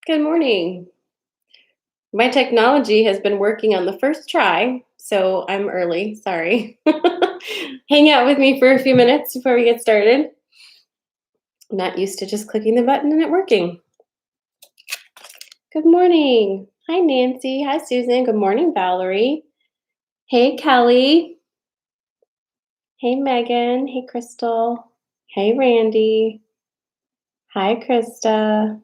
Good morning. My technology has been working on the first try, so I'm early. Sorry. Hang out with me for a few minutes before we get started. I'm not used to just clicking the button and it working. Good morning. Hi, Nancy. Hi, Susan. Good morning, Valerie. Hey, Kelly. Hey, Megan. Hey, Crystal. Hey, Randy. Hi, Krista.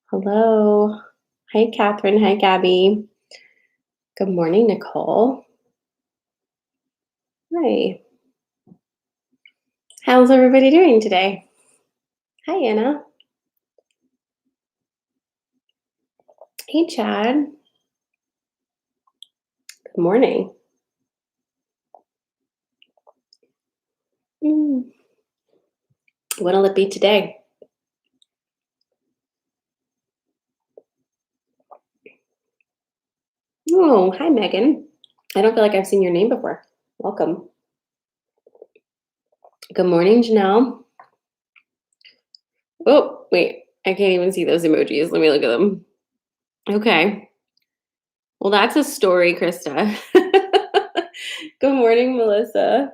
Hello. Hey, Catherine. Hi, Gabby. Good morning, Nicole. Hi. How's everybody doing today? Hi, Anna. Hey, Chad. Good morning. Mm. What'll it be today? Oh, hi, Megan. I don't feel like I've seen your name before. Welcome. Good morning, Janelle. Oh, wait. I can't even see those emojis. Let me look at them. Okay. Well, that's a story, Krista. Good morning, Melissa.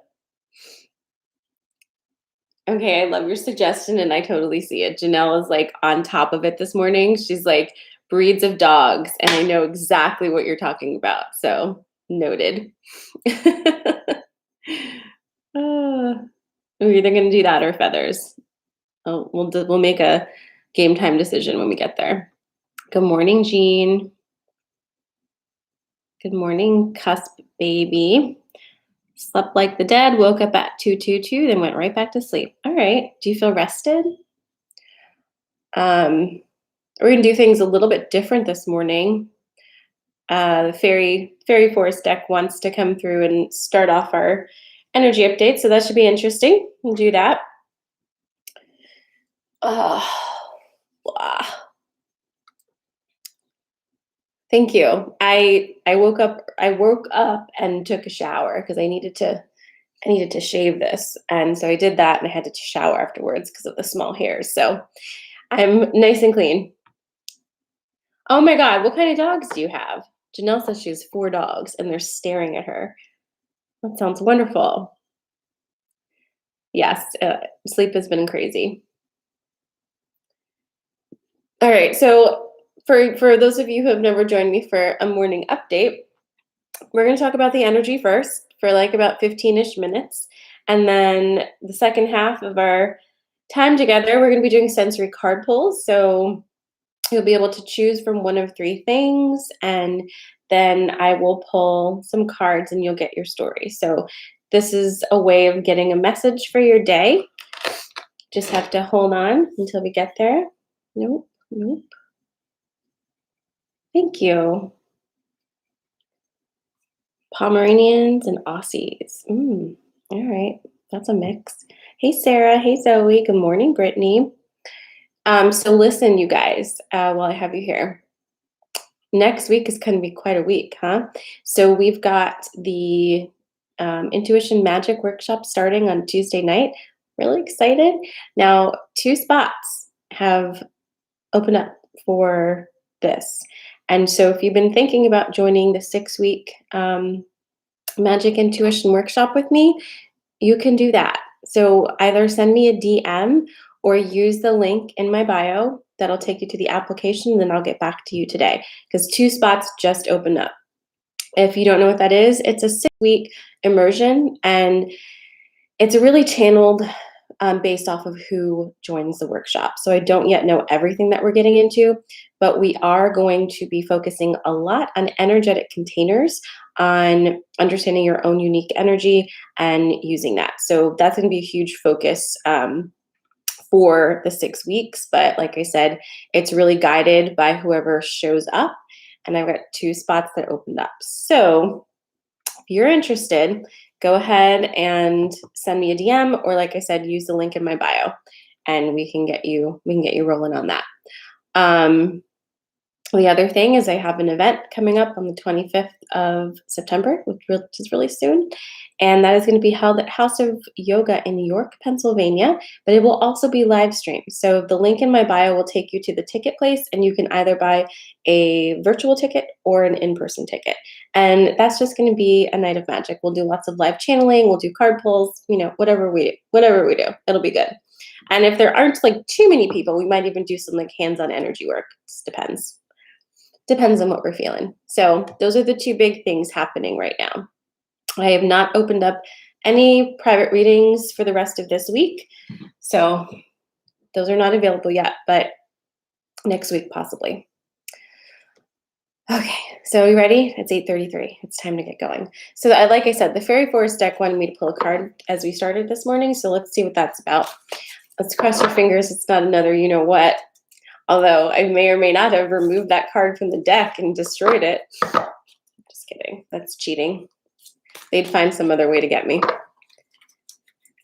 Okay, I love your suggestion and I totally see it. Janelle is like on top of it this morning. She's like breeds of dogs, and I know exactly what you're talking about. So noted. We're either going to do that or feathers. Oh, we'll make a game time decision when we get there. Good morning, Jean. Good morning, Cusp Baby. Slept like the dead, woke up at 2:22, then went right back to sleep. All right. Do you feel rested? We're gonna do things a little bit different this morning. The fairy forest deck wants to come through and start off our energy update, so that should be interesting. We'll do that. Blah. Thank you. I woke up and took a shower because I needed to shave this. And so I did that and I had to shower afterwards because of the small hairs. So I'm nice and clean. Oh my God, what kind of dogs do you have? Janelle says she has 4 dogs and they're staring at her. That sounds wonderful. Yes, sleep has been crazy. All right, so for those of you who have never joined me for a morning update, we're going to talk about the energy first for like about 15-ish minutes. And then the second half of our time together, we're going to be doing sensory card pulls. So you'll be able to choose from one of 3 things. And then I will pull some cards and you'll get your story. So this is a way of getting a message for your day. Just have to hold on until we get there. Nope, nope. Thank you. Pomeranians and Aussies. All right, that's a mix. Hey, Sarah. Hey, Zoe. Good morning, Brittany. So listen, you guys, while I have you here, next week is going to be quite a week, huh? So we've got the Intuition Magic Workshop starting on Tuesday night. Really excited. Now, 2 spots have opened up for this. And so if you've been thinking about joining the 6-week Magic Intuition Workshop with me, you can do that. So either send me a DM or use the link in my bio that'll take you to the application, and then I'll get back to you today because 2 spots just opened up. If you don't know what that is, it's a 6-week immersion, and it's really channeled based off of who joins the workshop. So I don't yet know everything that we're getting into, but we are going to be focusing a lot on energetic containers, on understanding your own unique energy and using that. So that's going to be a huge focus for the 6 weeks. But like I said, it's really guided by whoever shows up. And I've got 2 spots that opened up. So if you're interested, go ahead and send me a DM, or like I said, use the link in my bio, and we can get you rolling on that. The other thing is I have an event coming up on the 25th of September, which is really soon. And that is going to be held at House of Yoga in York, Pennsylvania, but it will also be live streamed. So the link in my bio will take you to the ticket place, and you can either buy a virtual ticket or an in-person ticket. And that's just going to be a night of magic. We'll do lots of live channeling, we'll do card pulls, whatever we do, it'll be good. And if there aren't like too many people, we might even do some like hands-on energy work. It just depends on what we're feeling. So those are the two big things happening right now. I have not opened up any private readings for the rest of this week. So those are not available yet, but next week possibly. Okay, so are you ready? It's 8:33. It's time to get going. So like I said, the Fairy Forest deck wanted me to pull a card as we started this morning. So let's see what that's about. Let's cross your fingers. It's not another you know what. Although I may or may not have removed that card from the deck and destroyed it. Just kidding. That's cheating. They'd find some other way to get me.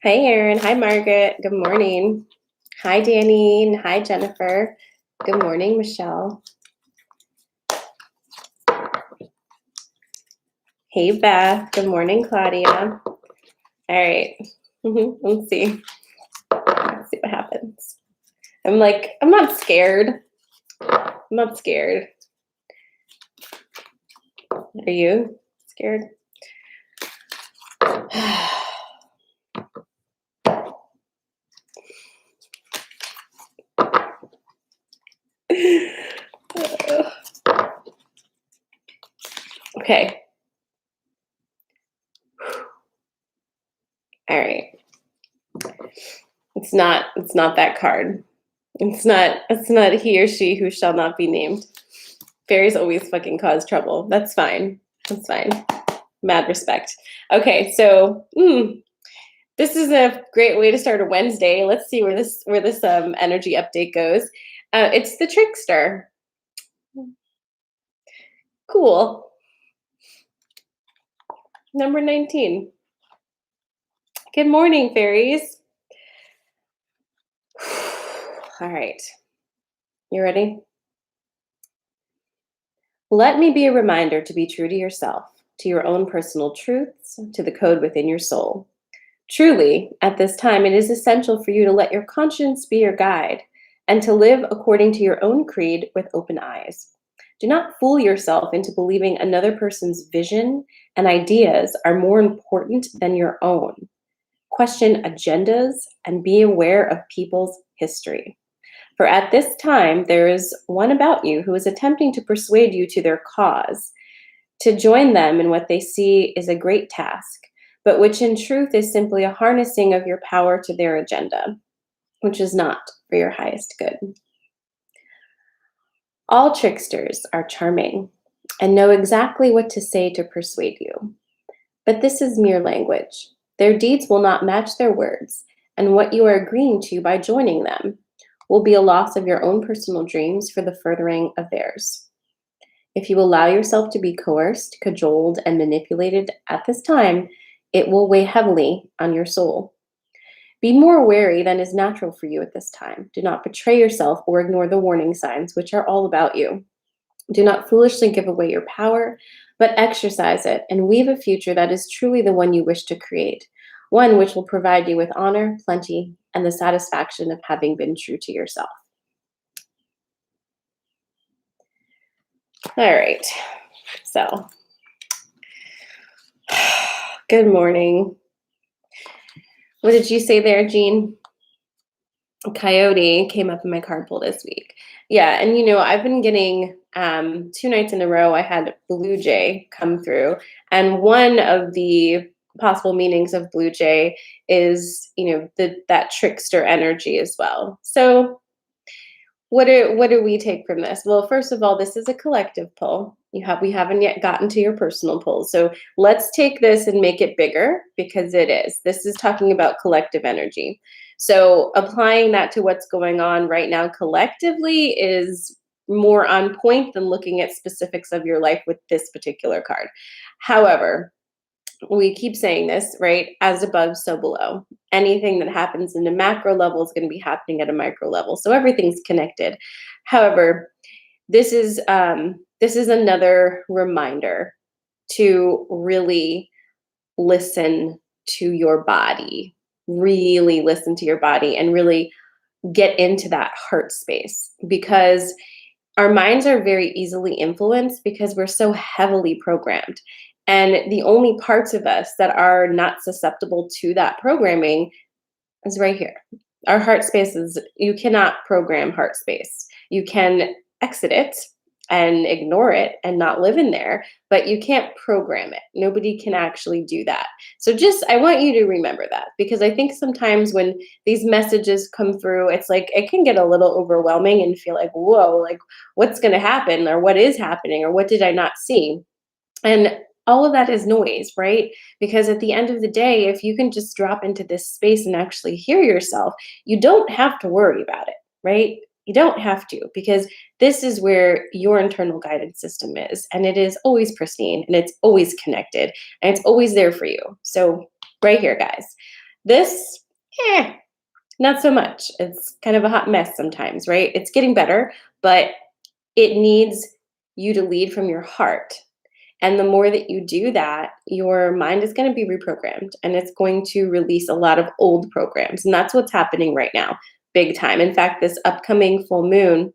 Hi, Erin. Hi, Margaret. Good morning. Hi, Danny. And hi, Jennifer. Good morning, Michelle. Hey, Beth. Good morning, Claudia. All right. Let's see. Let's see what happens. I'm not scared. I'm not scared. Are you scared? Okay. All right. It's not that card. It's not he or she who shall not be named. Fairies always fucking cause trouble. That's fine. That's fine. Mad respect. Okay, so this is a great way to start a Wednesday. Let's see where this energy update goes. It's the trickster. Cool. Number 19. Good morning, fairies. All right. You ready? Let me be a reminder to be true to yourself, to your own personal truths, to the code within your soul. Truly, at this time, it is essential for you to let your conscience be your guide and to live according to your own creed with open eyes. Do not fool yourself into believing another person's vision and ideas are more important than your own. Question agendas and be aware of people's history. For at this time, there is one about you who is attempting to persuade you to their cause. To join them in what they see is a great task, but which in truth is simply a harnessing of your power to their agenda, which is not for your highest good. All tricksters are charming and know exactly what to say to persuade you. But this is mere language. Their deeds will not match their words, and what you are agreeing to by joining them will be a loss of your own personal dreams for the furthering of theirs. If you allow yourself to be coerced, cajoled, and manipulated at this time, it will weigh heavily on your soul. Be more wary than is natural for you at this time. Do not betray yourself or ignore the warning signs, which are all about you. Do not foolishly give away your power, but exercise it and weave a future that is truly the one you wish to create, one which will provide you with honor, plenty, and the satisfaction of having been true to yourself. All right, so good morning. What did you say there, Jean? Coyote came up in my card pull this week. Yeah, and I've been getting 2 nights in a row, I had Blue Jay come through. And one of the possible meanings of Blue Jay is, that trickster energy as well. So what do we take from this? Well, first of all, this is a collective pull. We haven't yet gotten to your personal pull. So let's take this and make it bigger, because it is. This is talking about collective energy. So applying that to what's going on right now collectively is more on point than looking at specifics of your life with this particular card. However, we keep saying this, right? As above, so below. Anything that happens in a macro level is going to be happening at a micro level. So everything's connected. However, this is another reminder to really listen to your body, really listen to your body, and really get into that heart space, because our minds are very easily influenced because we're so heavily programmed. And the only parts of us that are not susceptible to that programming is right here. Our heart space is, you cannot program heart space. You can exit it and ignore it and not live in there, but you can't program it. Nobody can actually do that. So just, I want you to remember that, because I think sometimes when these messages come through, it's like it can get a little overwhelming and feel like, whoa, like what's going to happen, or what is happening, or what did I not see? And all of that is noise, right? Because at the end of the day, if you can just drop into this space and actually hear yourself, you don't have to worry about it, right? You don't have to, because this is where your internal guidance system is. And it is always pristine, and it's always connected, and it's always there for you. So, right here, guys, this, eh, not so much. It's kind of a hot mess sometimes, right? It's getting better, but it needs you to lead from your heart. And the more that you do that, your mind is going to be reprogrammed, and it's going to release a lot of old programs. And that's what's happening right now, big time. In fact, this upcoming full moon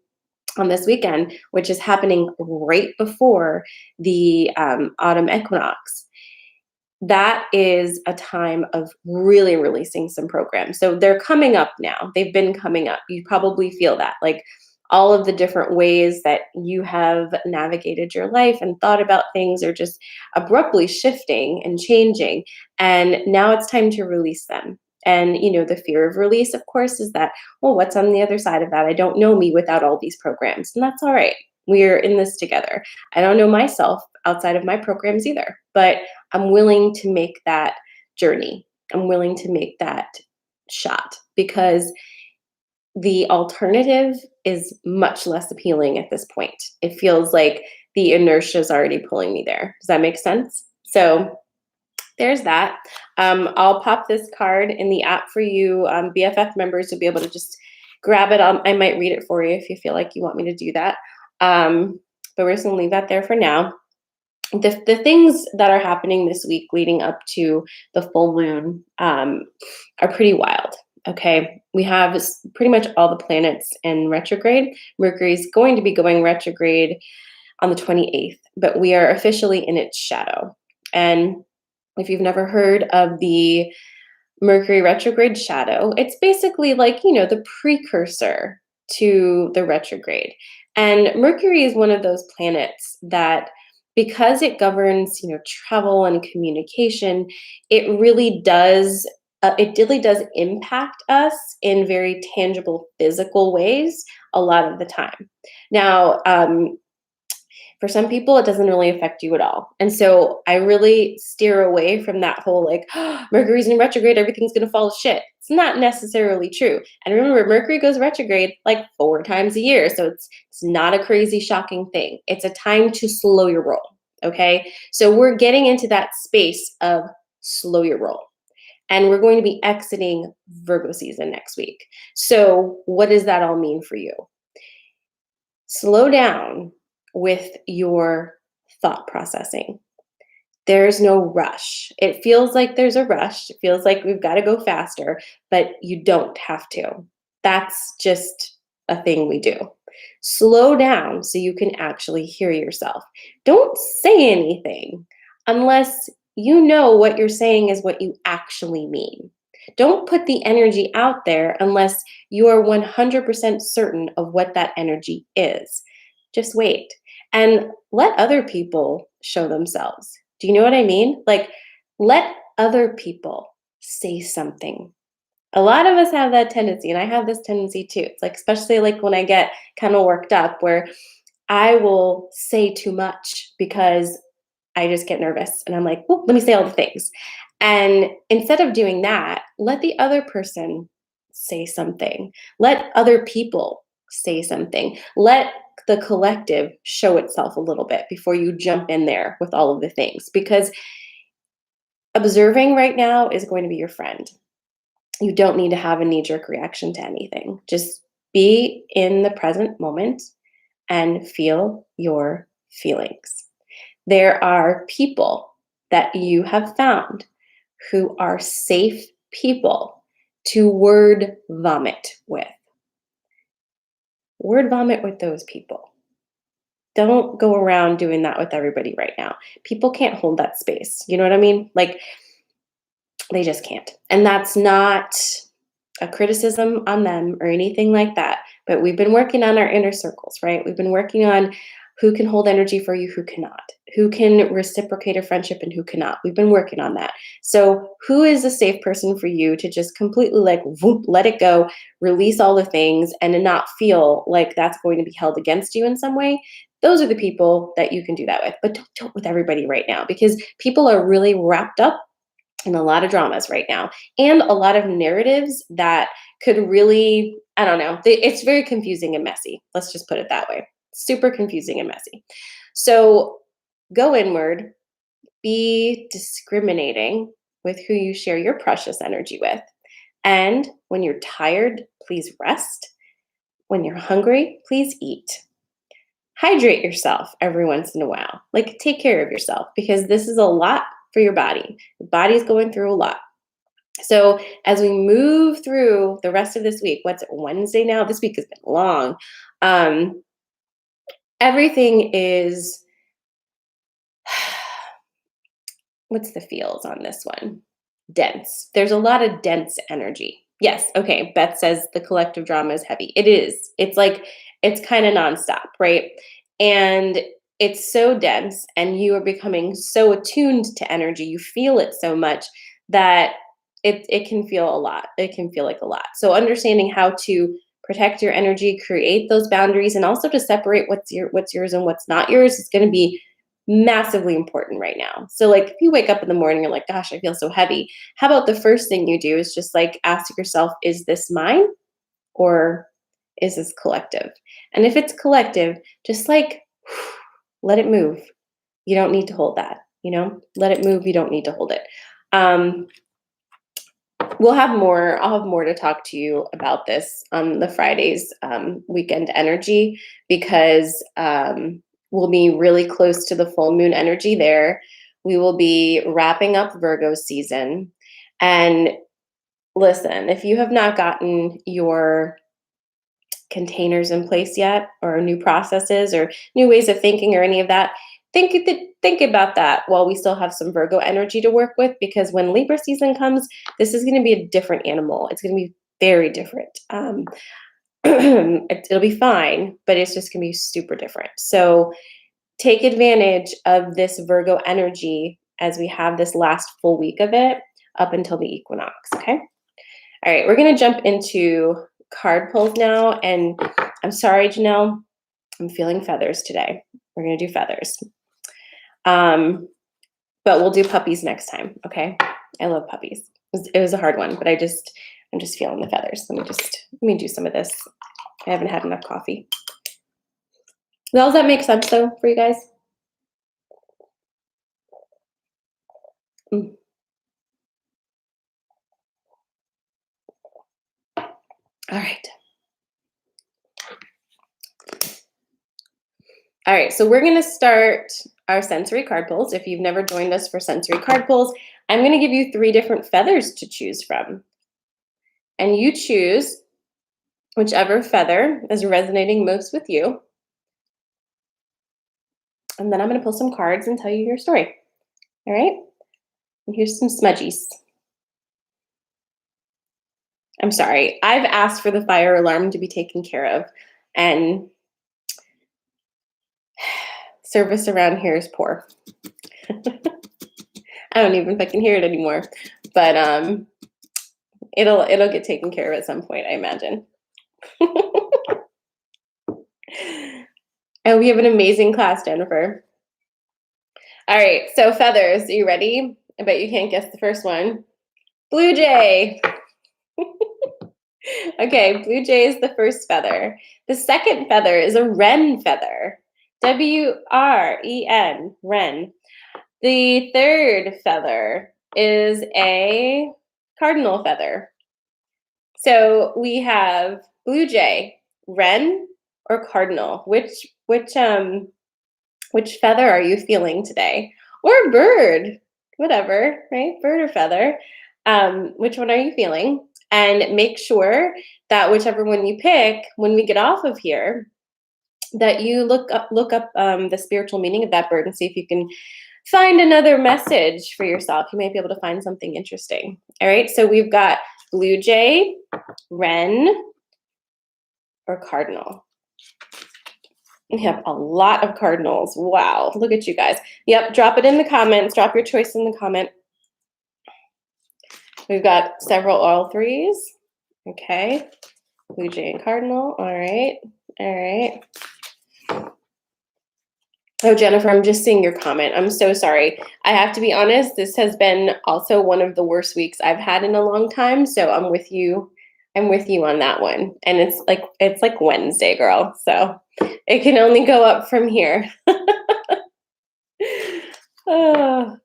on this weekend, which is happening right before the autumn equinox, that is a time of really releasing some programs. So they're coming up now. They've been coming up. You probably feel that. Like all of the different ways that you have navigated your life and thought about things are just abruptly shifting and changing. And now it's time to release them. And, the fear of release, of course, is that, well, what's on the other side of that? I don't know me without all these programs. And that's all right. We're in this together. I don't know myself outside of my programs either, but I'm willing to make that journey. I'm willing to make that shot, because the alternative is much less appealing at this point. It feels like the inertia is already pulling me there. Does that make sense? So there's that. I'll pop this card in the app for you, BFF members, to be able to just grab it. I might read it for you if you feel like you want me to do that. But we're just going to leave that there for now. The things that are happening this week leading up to the full moon are pretty wild. Okay, we have pretty much all the planets in retrograde. Mercury's going to be going retrograde on the 28th, but we are officially in its shadow. And if you've never heard of the Mercury retrograde shadow, it's basically like, the precursor to the retrograde. And Mercury is one of those planets that, because it governs, travel and communication, it really does impact us in very tangible physical ways a lot of the time. Now, for some people, it doesn't really affect you at all. And so I really steer away from that whole like, Mercury's in retrograde, everything's going to fall to shit. It's not necessarily true. And remember, Mercury goes retrograde like 4 times a year. So it's not a crazy, shocking thing. It's a time to slow your roll. Okay. So we're getting into that space of slow your roll. And we're going to be exiting Virgo season next week. So what does that all mean for you? Slow down with your thought processing. There's no rush. It feels like there's a rush. It feels like we've got to go faster, but you don't have to. That's just a thing we do. Slow down so you can actually hear yourself. Don't say anything unless you know what you're saying is what you actually mean. Don't put the energy out there unless you are 100% certain of what that energy is. Just wait and let other people show themselves. Do you know what I mean? Like, let other people say something. A lot of us have that tendency, and I have this tendency too. It's like, especially like when I get kind of worked up, where I will say too much because I just get nervous and I'm like, well, let me say all the things. And instead of doing that, let the other person say something. Let other people say something. Let the collective show itself a little bit before you jump in there with all of the things, because observing right now is going to be your friend. You don't need to have a knee-jerk reaction to anything. Just be in the present moment and feel your feelings. There are people that you have found who are safe people to word vomit with. Word vomit with those people. Don't go around doing that with everybody right now. People can't hold that space. You know what I mean? Like, they just can't. And that's not a criticism on them or anything like that. But we've been working on our inner circles, right? We've been working on who can hold energy for you, who cannot, who can reciprocate a friendship and who cannot. We've been working on that. So, who is a safe person for you to just completely like whoop, let it go, release all the things, and to not feel like that's going to be held against you in some way? Those are the people that you can do that with. But don't do it with everybody right now because people are really wrapped up in a lot of dramas right now and a lot of narratives that could really, I don't know, it's very confusing and messy. Let's just put it that way. Super confusing and messy. So go inward, be discriminating with who you share your precious energy with. And when you're tired, please rest. When you're hungry, please eat. Hydrate yourself every once in a while. Like, take care of yourself because this is a lot for your body. Your body's going through a lot. So as we move through the rest of this week, what's it, Wednesday now? This week has been long. Everything is, what's the feels on this one? Dense. There's a lot of dense energy. Yes, okay. Beth says the collective drama is heavy. It is. It's like, it's kind of nonstop, right? And it's so dense, and you are becoming so attuned to energy. You feel it so much that it can feel a lot. It can feel like a lot. So understanding how to protect your energy, create those boundaries, and also to separate what's yours and what's not yours is going to be massively important right now. So like if you wake up in the morning, you're like, gosh, I feel so heavy. How about the first thing you do is just like ask yourself, is this mine or is this collective? And if it's collective, just like let it move. You don't need to hold that, let it move. You don't need to hold it. I'll have more to talk to you about this on the Fridays weekend energy because we'll be really close to the full moon energy there. We will be wrapping up Virgo season. And listen, if you have not gotten your containers in place yet, or new processes or new ways of thinking or any of that, think about that while we still have some Virgo energy to work with, because when Libra season comes, this is going to be a different animal. It's going to be very different. It'll be fine, but it's just going to be super different. So take advantage of this Virgo energy as we have this last full week of it up until the equinox, okay? All right, we're going to jump into card pulls now, and I'm sorry, Janelle, I'm feeling feathers today. We're going to do feathers. But we'll do puppies next time, okay? I love puppies. It was a hard one, but I'm just feeling the feathers. Let me do some of this. I haven't had enough coffee. Does that make sense though for you guys? Mm. All right. All right, so we're going to start our sensory card pulls. If you've never joined us for sensory card pulls, I'm going to give you 3 different feathers to choose from. And you choose whichever feather is resonating most with you. And then I'm going to pull some cards and tell you your story. All right? And here's some smudgies. I'm sorry. I've asked for the fire alarm to be taken care of, and service around here is poor. I don't even fucking hear it anymore. But it'll get taken care of at some point, I imagine. And we have an amazing class, Jennifer. All right, so feathers, are you ready? I bet you can't guess the first one. Blue jay. Okay, blue jay is the first feather. The second feather is a wren feather. W-R-E-N, wren. The third feather is a cardinal feather. So we have blue jay, wren, or cardinal? Which feather are you feeling today? Or bird, whatever, right? Bird or feather. Which one are you feeling? And make sure that whichever one you pick, when we get off of here, that you look up the spiritual meaning of that bird and see if you can find another message for yourself. You might be able to find something interesting. All right, so we've got blue jay, wren, or cardinal. We have a lot of cardinals. Wow, look at you guys. Yep, drop it in the comments. Drop your choice in the comment. We've got several all threes. Okay, blue jay and cardinal. All right, all right. Oh, Jennifer, I'm just seeing your comment. I'm so sorry. I have to be honest, this has been also one of the worst weeks I've had in a long time. So I'm with you. I'm with you on that one. And it's like Wednesday, girl. So it can only go up from here. Oh.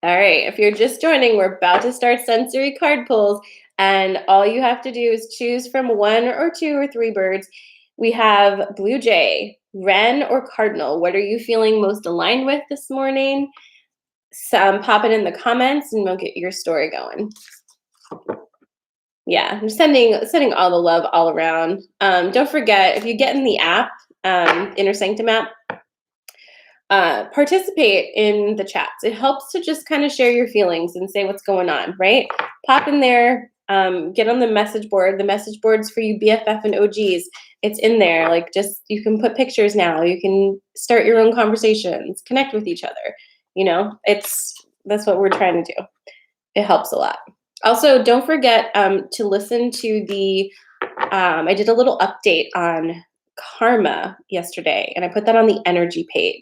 All right. If you're just joining, we're about to start sensory card pulls. And all you have to do is choose from one or two or three birds. We have blue jay, wren, or cardinal. What are you feeling most aligned with this morning? Pop it in the comments and we'll get your story going. Yeah, I'm sending all the love all around. Don't forget, if you get in the app, Inner Sanctum app, participate in the chats. It helps to just kind of share your feelings and say what's going on, right? Pop in there, get on the message board. The message board's for you BFF and OGs. It's in there. Like, just, you can put pictures now. You can start your own conversations, connect with each other. You know, that's what we're trying to do. It helps a lot. Also, don't forget to listen to the, I did a little update on karma yesterday, and I put that on the energy page.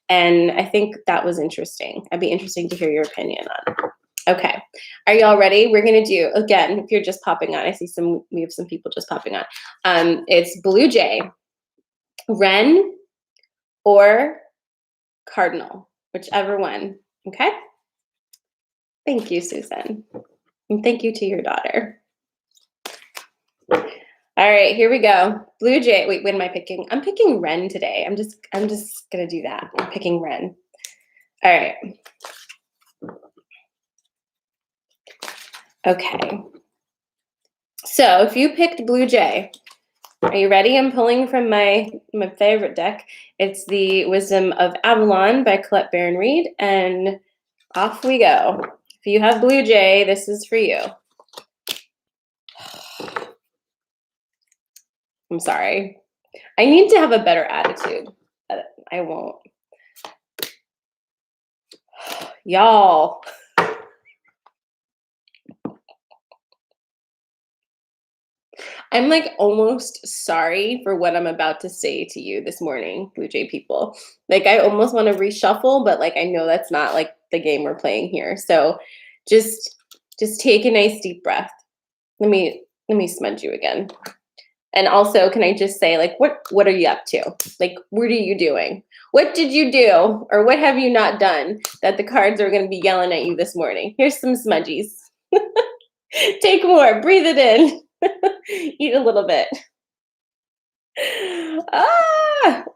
And I think that was interesting. I'd be interested to hear your opinion on it. Okay. Are y'all ready? We're going to do, again, if you're just popping on, I see we have some people just popping on. It's blue jay, wren, or cardinal, whichever one. Okay. Thank you, Susan. And thank you to your daughter. All right, here we go. Blue jay. Wait, when am I picking? I'm picking wren today. I'm just gonna do that. I'm picking wren. All right. Okay. So if you picked blue jay, are you ready? I'm pulling from my favorite deck. It's the Wisdom of Avalon by Colette Baron Reed, and off we go. If you have blue jay, this is for you. I'm sorry. I need to have a better attitude. I won't. Y'all. I'm like almost sorry for what I'm about to say to you this morning, Blue Jay people. Like, I almost want to reshuffle, but like I know that's not like the game we're playing here. So just take a nice deep breath. Let me smudge you again. And also, can I just say, like, what are you up to? Like, what are you doing? What did you do, or what have you not done that the cards are going to be yelling at you this morning? Here's some smudgies. Take more. Breathe it in. Eat a little bit.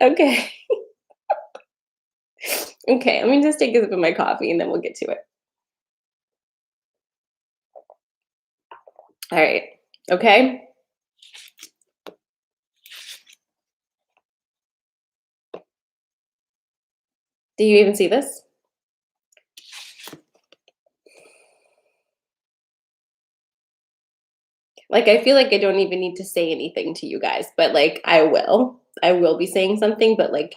Okay. Okay, let me just take a sip of my coffee and then we'll get to it. All right. Okay. Do you even see this? Like, I feel like I don't even need to say anything to you guys, but like I will be saying something, but like,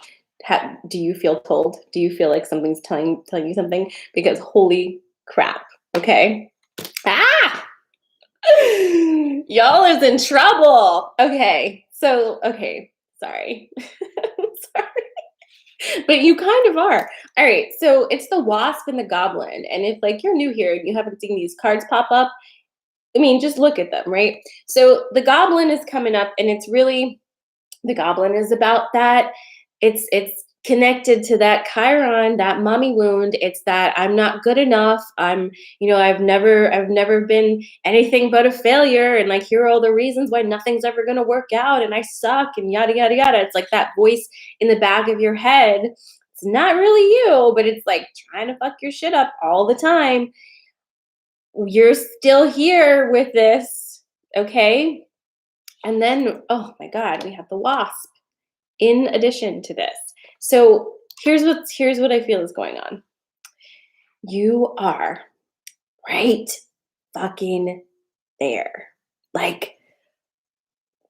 do you feel told? Do you feel like something's telling you something? Because holy crap. Okay. Y'all is in trouble. Okay. So, okay. Sorry. Sorry. But you kind of are. All right. So it's the wasp and the goblin. And if like you're new here and you haven't seen these cards pop up, I mean, just look at them, right? So the goblin is coming up, and it's really, the goblin is about that. It's connected to that Chiron, that mommy wound. It's that I'm not good enough. I've never been anything but a failure. And like, here are all the reasons why nothing's ever going to work out. And I suck and yada, yada, yada. It's like that voice in the back of your head. It's not really you, but it's like trying to fuck your shit up all the time. You're still here with this. Okay. And then, oh my God, we have the wasp in addition to this. So here's what I feel is going on. You are right fucking there. Like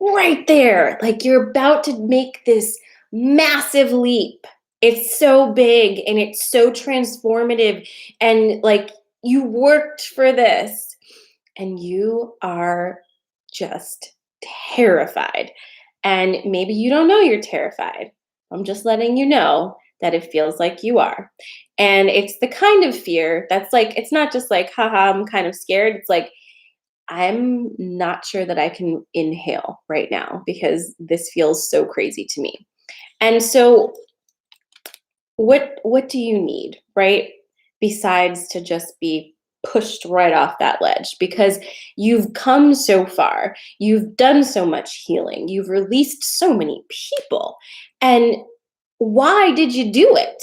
right there. Like you're about to make this massive leap. It's so big and it's so transformative. And like you worked for this and you are just terrified. And maybe you don't know you're terrified. I'm just letting you know that it feels like you are. And it's the kind of fear that's like, it's not just like, haha, I'm kind of scared. It's like, I'm not sure that I can inhale right now because this feels so crazy to me. And so what do you need, right? Besides to just be pushed right off that ledge because you've come so far. You've done so much healing. You've released so many people. And why did you do it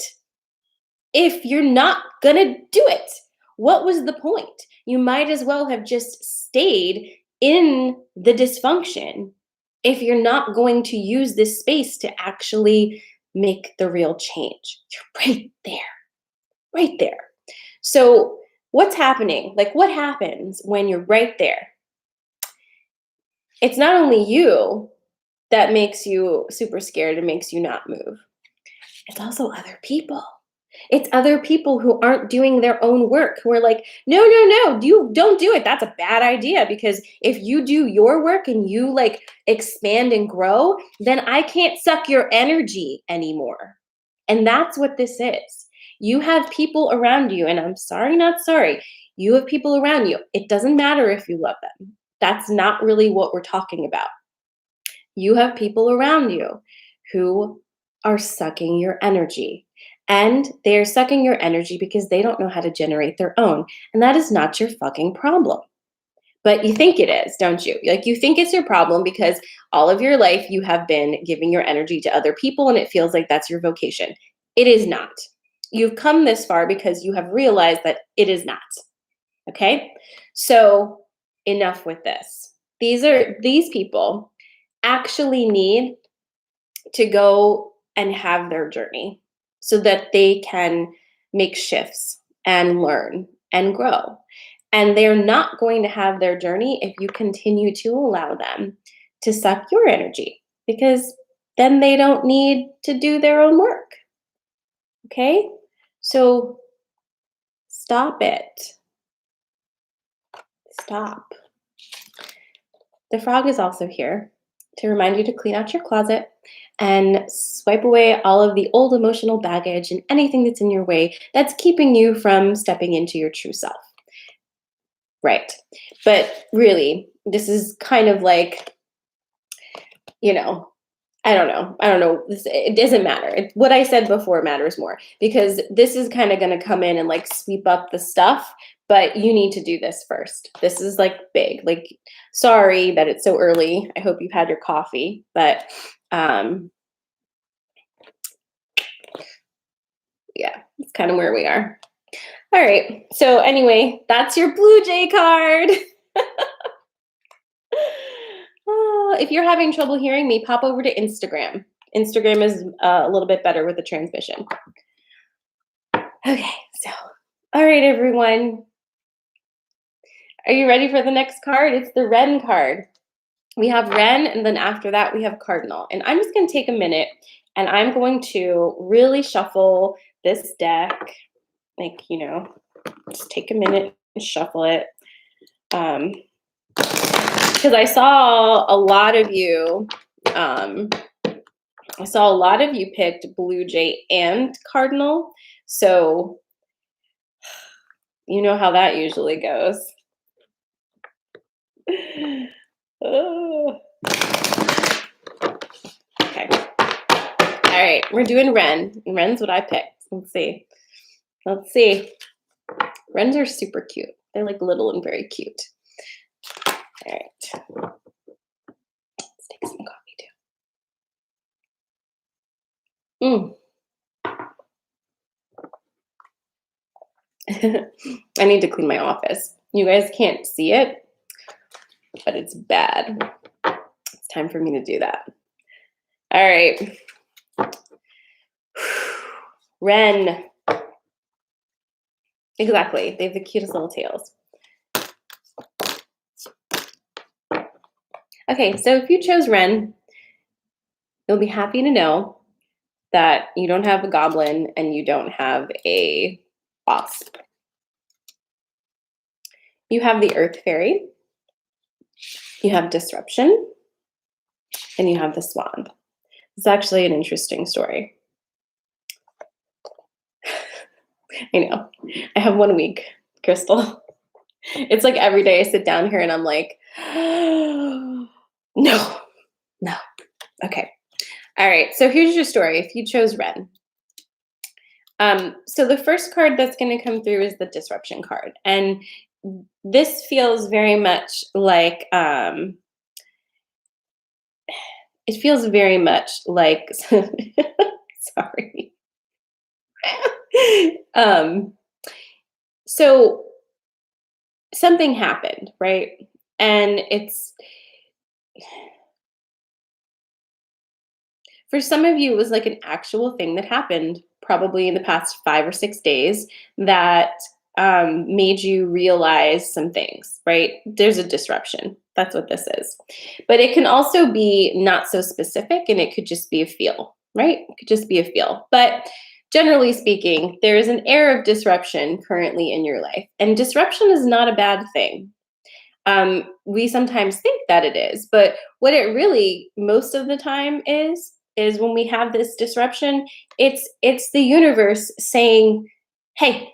if you're not going to do it? What was the point? You might as well have just stayed in the dysfunction if you're not going to use this space to actually make the real change. You're right there, right there. So, what's happening? Like, what happens when you're right there? It's not only you that makes you super scared and makes you not move, it's also other people. It's other people who aren't doing their own work, who are like, no, no, no, you don't do it. That's a bad idea because if you do your work and you like expand and grow, then I can't suck your energy anymore. And that's what this is. You have people around you, and I'm sorry, not sorry. You have people around you. It doesn't matter if you love them. That's not really what we're talking about. You have people around you who are sucking your energy. And they are sucking your energy because they don't know how to generate their own. And that is not your fucking problem. But you think it is, don't you? Like you think it's your problem because all of your life you have been giving your energy to other people and it feels like that's your vocation. It is not. You've come this far because you have realized that it is not. Okay? So enough with this. These people actually need to go and have their journey so that they can make shifts and learn and grow. And they're not going to have their journey if you continue to allow them to suck your energy because then they don't need to do their own work. Okay? So stop it. Stop. The frog is also here to remind you to clean out your closet and swipe away all of the old emotional baggage and anything that's in your way that's keeping you from stepping into your true self. Right. But really, this is kind of like, I don't know. It doesn't matter. What I said before matters more because this is kind of going to come in and like sweep up the stuff, but you need to do this first. This is like big. Like, sorry that it's so early. I hope you've had your coffee, but yeah, it's kind of where we are. All right. So anyway, that's your Blue Jay card. If you're having trouble hearing me, pop over to Instagram. Instagram is a little bit better with the transmission. Okay, so, all right, everyone. Are you ready for the next card? It's the Ren card. We have Ren, and then after that, we have Cardinal. And I'm just going to take a minute, and I'm going to really shuffle this deck. Like, just take a minute and shuffle it. Because I saw a lot of you picked Blue Jay and Cardinal. So you know how that usually goes. Oh. Okay. All right, we're doing Ren. Ren's what I picked. Let's see. Let's see. Wrens are super cute. They're like little and very cute. All right. Let's take some coffee too. I need to clean my office. You guys can't see it, but it's bad. It's time for me to do that. All right. Wren. Exactly. They have the cutest little tails. Okay, so if you chose Wren, you'll be happy to know that you don't have a goblin and you don't have a wasp. You have the earth fairy, you have disruption, and you have the swan. It's actually an interesting story. I know. I have 1 week, Crystal. It's like every day I sit down here and I'm like, no. Okay. All right. So here's your story. If you chose Ren. So the first card that's going to come through is the disruption card. And this feels very much like, it feels very much like, sorry. So something happened, right? And it's, for some of you, it was like an actual thing that happened probably in the past 5 or 6 days that made you realize some things, right? There's a disruption. That's what this is. But it can also be not so specific and it could just be a feel, right? It could just be a feel. But generally speaking, there is an air of disruption currently in your life. And disruption is not a bad thing. We sometimes think that it is, but what it really most of the time is when we have this disruption, it's the universe saying, hey,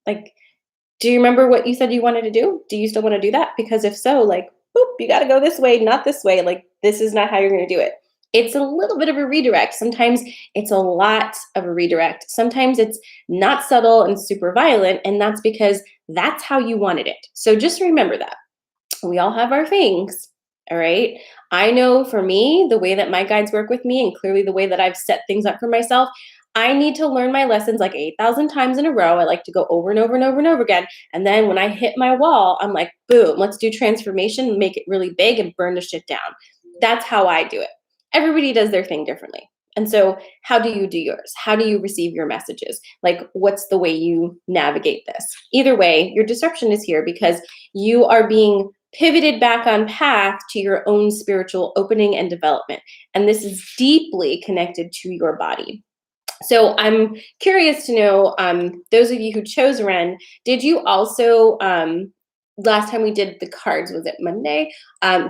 like, do you remember what you said you wanted to do? Do you still want to do that? Because if so, like, boop, you got to go this way, not this way. Like, this is not how you're going to do it. It's a little bit of a redirect. Sometimes it's a lot of a redirect. Sometimes it's not subtle and super violent, and that's because that's how you wanted it. So just remember that. We all have our things, all right? I know for me, the way that my guides work with me, and clearly the way that I've set things up for myself, I need to learn my lessons like 8,000 times in a row. I like to go over and over and over and over again. And then when I hit my wall, I'm like, boom, let's do transformation, make it really big and burn the shit down. That's how I do it. Everybody does their thing differently. And so how do you do yours? How do you receive your messages? Like, what's the way you navigate this? Either way, your disruption is here because you are being pivoted back on path to your own spiritual opening and development. And this is deeply connected to your body. So I'm curious to know, those of you who chose Ren, did you also, last time we did the cards, was it Monday?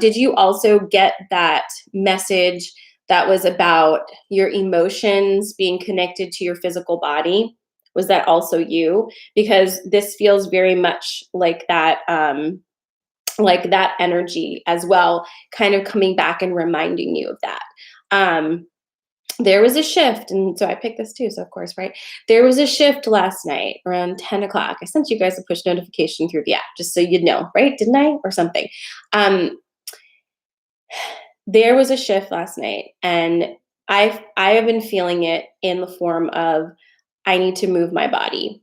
Did you also get that message that was about your emotions being connected to your physical body? Was that also you? Because this feels very much like that energy as well, kind of coming back and reminding you of that. There was a shift, and so I picked this too, so of course, right? There was a shift last night around 10 o'clock. I sent you guys a push notification through the app, just so you'd know, right? Didn't I? Or something. There was a shift last night, and I have been feeling it in the form of I need to move my body.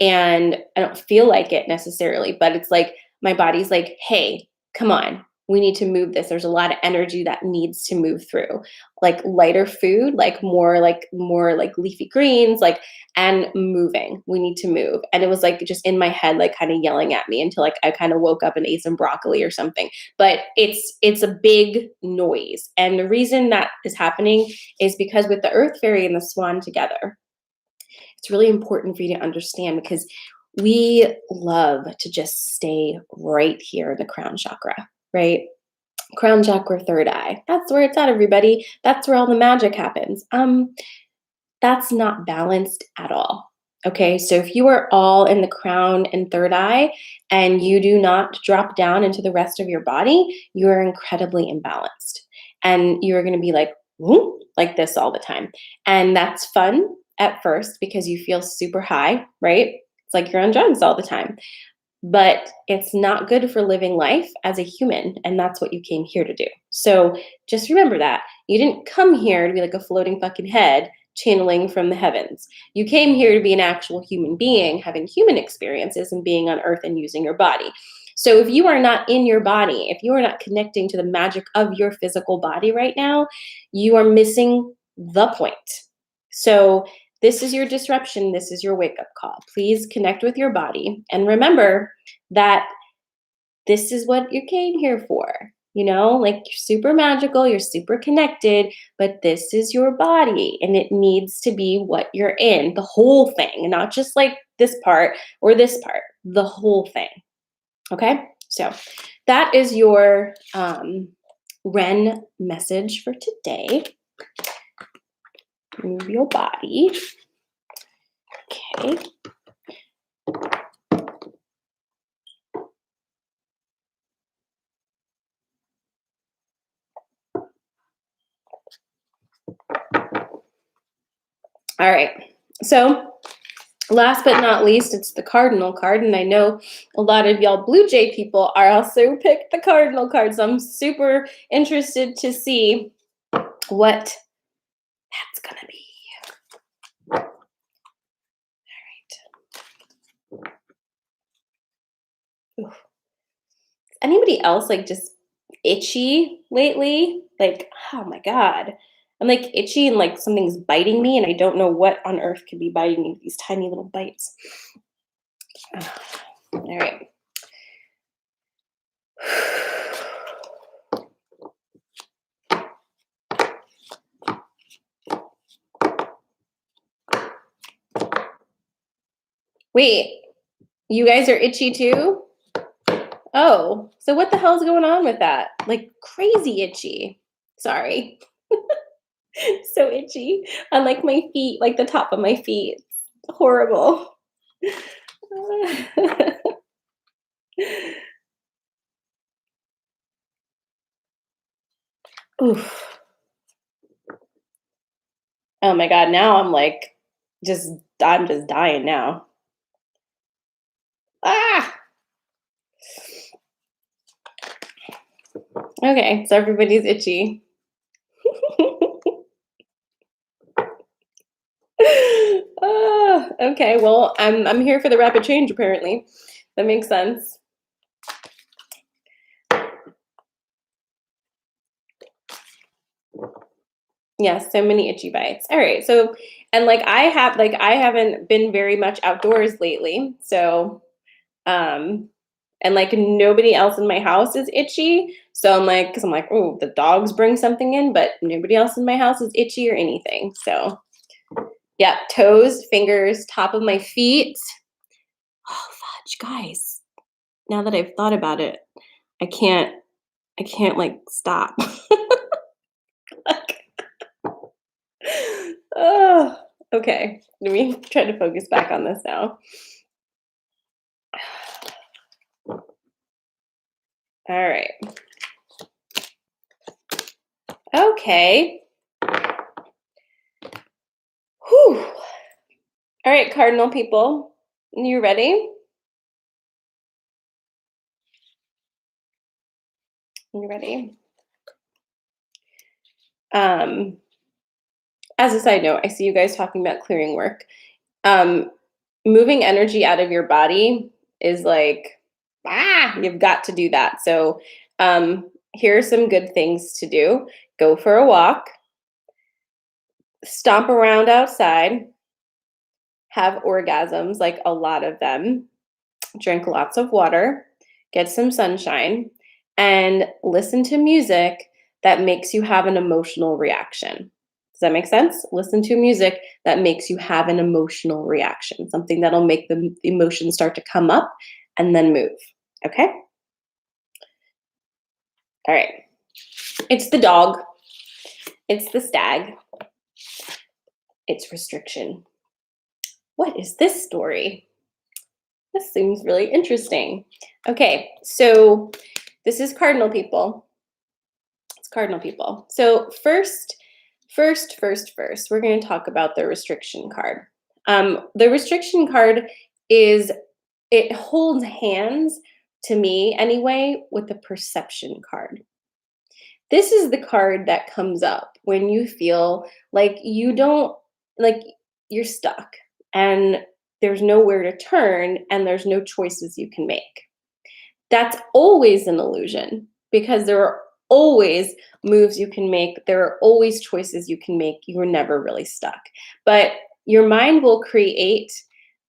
And I don't feel like it necessarily, but it's like my body's like, hey, come on, we need to move this. There's a lot of energy that needs to move through, like lighter food, like more like leafy greens, like, and moving. We need to move. And it was like just in my head, like kind of yelling at me until like I kind of woke up and ate some broccoli or something. But it's a big noise. And the reason that is happening is because with the earth fairy and the swan together, it's really important for you to understand because we love to just stay right here in the crown chakra, right? Crown chakra, third eye. That's where it's at, everybody. That's where all the magic happens. That's not balanced at all. Okay, so if you are all in the crown and third eye and you do not drop down into the rest of your body, you are incredibly imbalanced. And you're going to be like, like this all the time. And that's fun at first because you feel super high, right? It's like you're on drugs all the time. But it's not good for living life as a human. And that's what you came here to do. So just remember that. You didn't come here to be like a floating fucking head channeling from the heavens. You came here to be an actual human being, having human experiences and being on earth and using your body. So if you are not in your body, if you are not connecting to the magic of your physical body right now, you are missing the point. So this is your disruption. This is your wake up call. Please connect with your body and remember that this is what you came here for. Like you're super magical, you're super connected, but this is your body and it needs to be what you're in, the whole thing, not just like this part or this part, the whole thing. Okay? So that is your Ren message for today. Move your body. Okay. All right. So last but not least, it's the Cardinal card. And I know a lot of y'all Blue Jay people are also picked the Cardinal card. So I'm super interested to see what that's going to be. All right. Ooh. Is anybody else like just itchy lately? Like, oh my God. I'm like itchy and like something's biting me and I don't know what on earth could be biting me with these tiny little bites. All right. Wait, you guys are itchy too? Oh, so what the hell's going on with that? Like crazy itchy. Sorry. So itchy on like my feet, like the top of my feet. It's horrible. Oof. Oh my God, now I'm like I'm just dying now. Ah. Okay, so everybody's itchy. Okay, well, I'm here for the rapid change apparently. That makes sense. Yeah, so many itchy bites. All right. So, and like I haven't been very much outdoors lately. So, and like nobody else in my house is itchy. So I'm like, because I'm like, oh, the dogs bring something in, but nobody else in my house is itchy or anything. So, yeah, toes, fingers, top of my feet. Oh, fudge, guys. Now that I've thought about it, I can't like stop. Like, oh, okay. Let me try to focus back on this now. All right. Okay. Whew. All right, Cardinal people. You ready? You ready? As a side note, I see you guys talking about clearing work. Moving energy out of your body is like, you've got to do that. So here are some good things to do. Go for a walk, stomp around outside, have orgasms, like a lot of them, drink lots of water, get some sunshine, and listen to music that makes you have an emotional reaction. Does that make sense? Listen to music that makes you have an emotional reaction, something that'll make the emotions start to come up and then move. Okay? All right. It's the dog. It's the stag. It's restriction. What is this story? This seems really interesting. Okay, so this is cardinal people. It's cardinal people. So first, First, we're going to talk about the restriction card. The restriction card is, it holds hands to me anyway with the perception card. This is the card that comes up when you feel like you don't, like you're stuck and there's nowhere to turn and there's no choices you can make. That's always an illusion because there are always moves you can make. There are always choices you can make. You are never really stuck. But your mind will create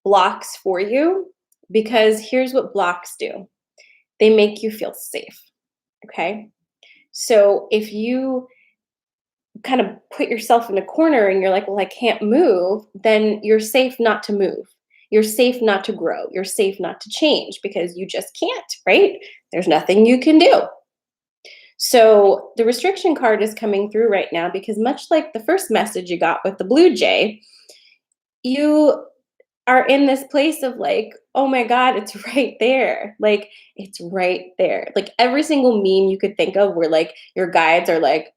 blocks for you because here's what blocks do. They make you feel safe, okay? So if you kind of put yourself in a corner and you're like, well, I can't move, then you're safe not to move. You're safe not to grow. You're safe not to change because you just can't, right? There's nothing you can do. So the restriction card is coming through right now because much like the first message you got with the blue jay, you are in this place of like, oh my God, it's right there. Like, it's right there. Like every single meme you could think of where like your guides are like,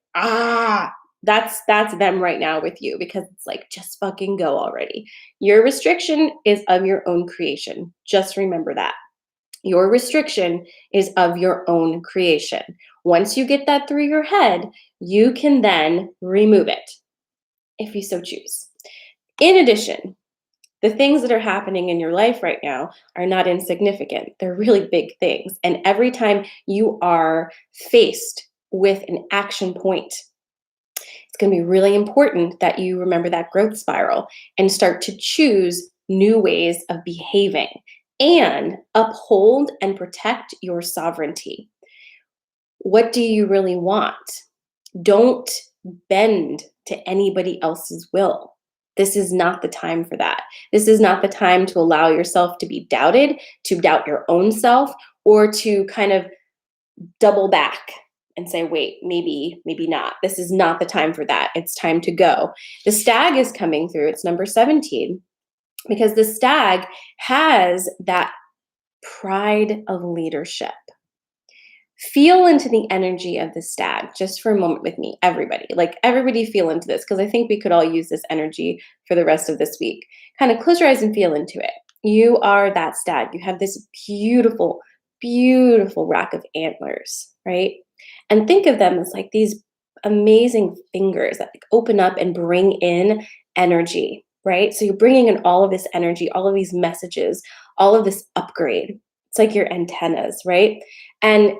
that's them right now with you because it's like, just fucking go already. Your restriction is of your own creation. Just remember that. Your restriction is of your own creation. Once you get that through your head, you can then remove it if you so choose. In addition, the things that are happening in your life right now are not insignificant. They're really big things. And every time you are faced with an action point, it's going to be really important that you remember that growth spiral and start to choose new ways of behaving and uphold and protect your sovereignty. What do you really want? Don't bend to anybody else's will. This is not the time for that. This is not the time to allow yourself to be doubted, to doubt your own self, or to kind of double back and say, wait, maybe not. This is not the time for that. It's time to go. The stag is coming through. It's number 17 because the stag has that pride of leadership. Feel into the energy of the stag just for a moment with me, everybody. Like everybody feel into this because I think we could all use this energy for the rest of this week. Kind of close your eyes and feel into it. You are that stag. You have this beautiful, beautiful rack of antlers, right? And think of them as like these amazing fingers that like open up and bring in energy, right? So you're bringing in all of this energy, all of these messages, all of this upgrade. It's like your antennas, right? And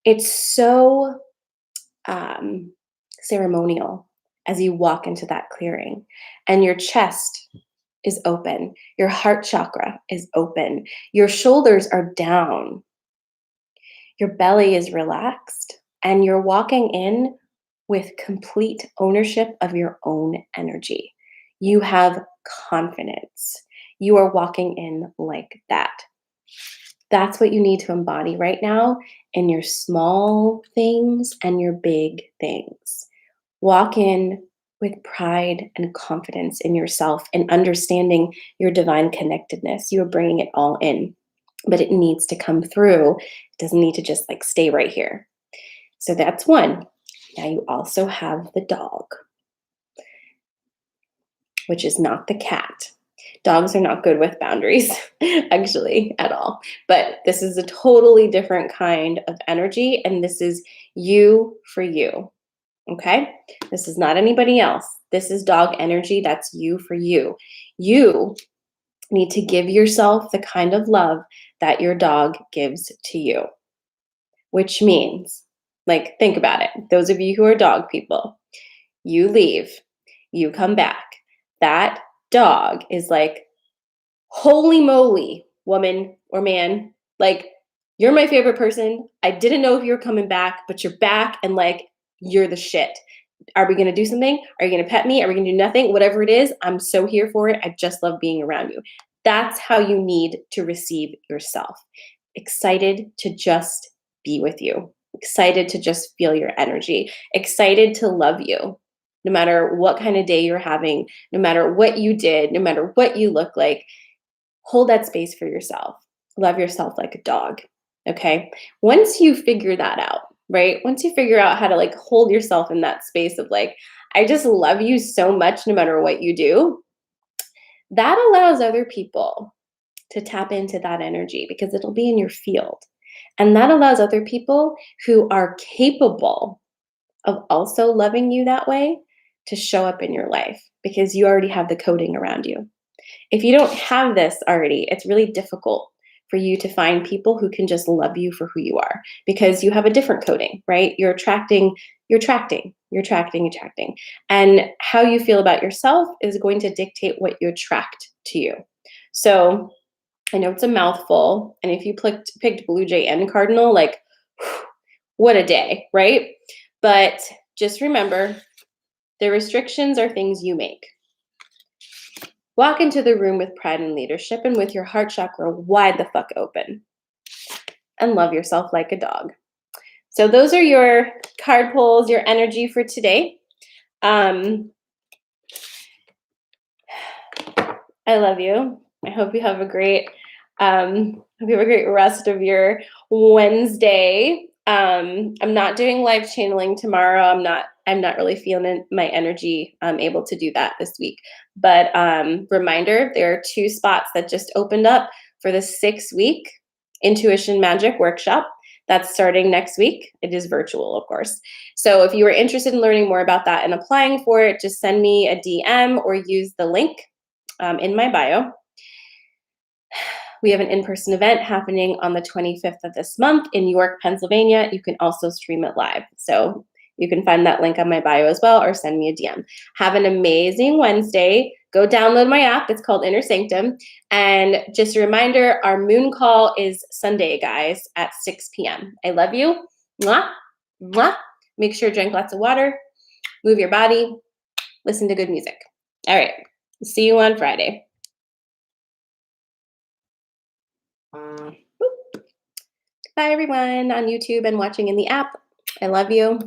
it's so ceremonial as you walk into that clearing, and your chest is open, your heart chakra is open, your shoulders are down, your belly is relaxed, and you're walking in with complete ownership of your own energy. You have confidence. You are walking in like that. That's what you need to embody right now in your small things and your big things. Walk in with pride and confidence in yourself and understanding your divine connectedness. You are bringing it all in, but it needs to come through. It doesn't need to just like stay right here. So that's one. Now you also have the dog, which is not the cat. Dogs are not good with boundaries, actually, at all. But this is a totally different kind of energy, and this is you for you, okay? This is not anybody else. This is dog energy. That's you for you. You need to give yourself the kind of love that your dog gives to you, which means, like, think about it. Those of you who are dog people, you leave, you come back. That dog is like, holy moly, woman or man, like, you're my favorite person. I didn't know if you were coming back, but you're back and like, you're the shit. Are we going to do something? Are you going to pet me? Are we going to do nothing? Whatever it is, I'm so here for it. I just love being around you. That's how you need to receive yourself. Excited to just be with you. Excited to just feel your energy. Excited to love you. No matter what kind of day you're having, no matter what you did, no matter what you look like, hold that space for yourself. Love yourself like a dog. Okay. Once you figure that out, right? Once you figure out how to like hold yourself in that space of like, I just love you so much no matter what you do. That allows other people to tap into that energy because it'll be in your field. And that allows other people who are capable of also loving you that way to show up in your life because you already have the coding around you. If you don't have this already, it's really difficult for you to find people who can just love you for who you are because you have a different coding, right? You're attracting. And how you feel about yourself is going to dictate what you attract to you. So I know it's a mouthful. And if you picked Blue Jay and Cardinal, like, what a day, right? But just remember the restrictions are things you make. Walk into the room with pride and leadership and with your heart chakra wide the fuck open. And love yourself like a dog. So those are your card pulls, your energy for today. I love you. I hope you have a great rest of your Wednesday. I'm not doing live channeling tomorrow. I'm not really feeling my energy able to do that this week. But reminder, there are 2 spots that just opened up for the 6-week Intuition Magic Workshop. That's starting next week. It is virtual, of course. So if you are interested in learning more about that and applying for it, just send me a DM or use the link in my bio. We have an in-person event happening on the 25th of this month in York, Pennsylvania. You can also stream it live. So you can find that link on my bio as well or send me a DM. Have an amazing Wednesday. Go download my app. It's called Inner Sanctum. And just a reminder, our moon call is Sunday, guys, at 6 p.m. I love you. Mwah, mwah. Make sure to drink lots of water, move your body, listen to good music. All right. See you on Friday. Bye, everyone on YouTube and watching in the app. I love you.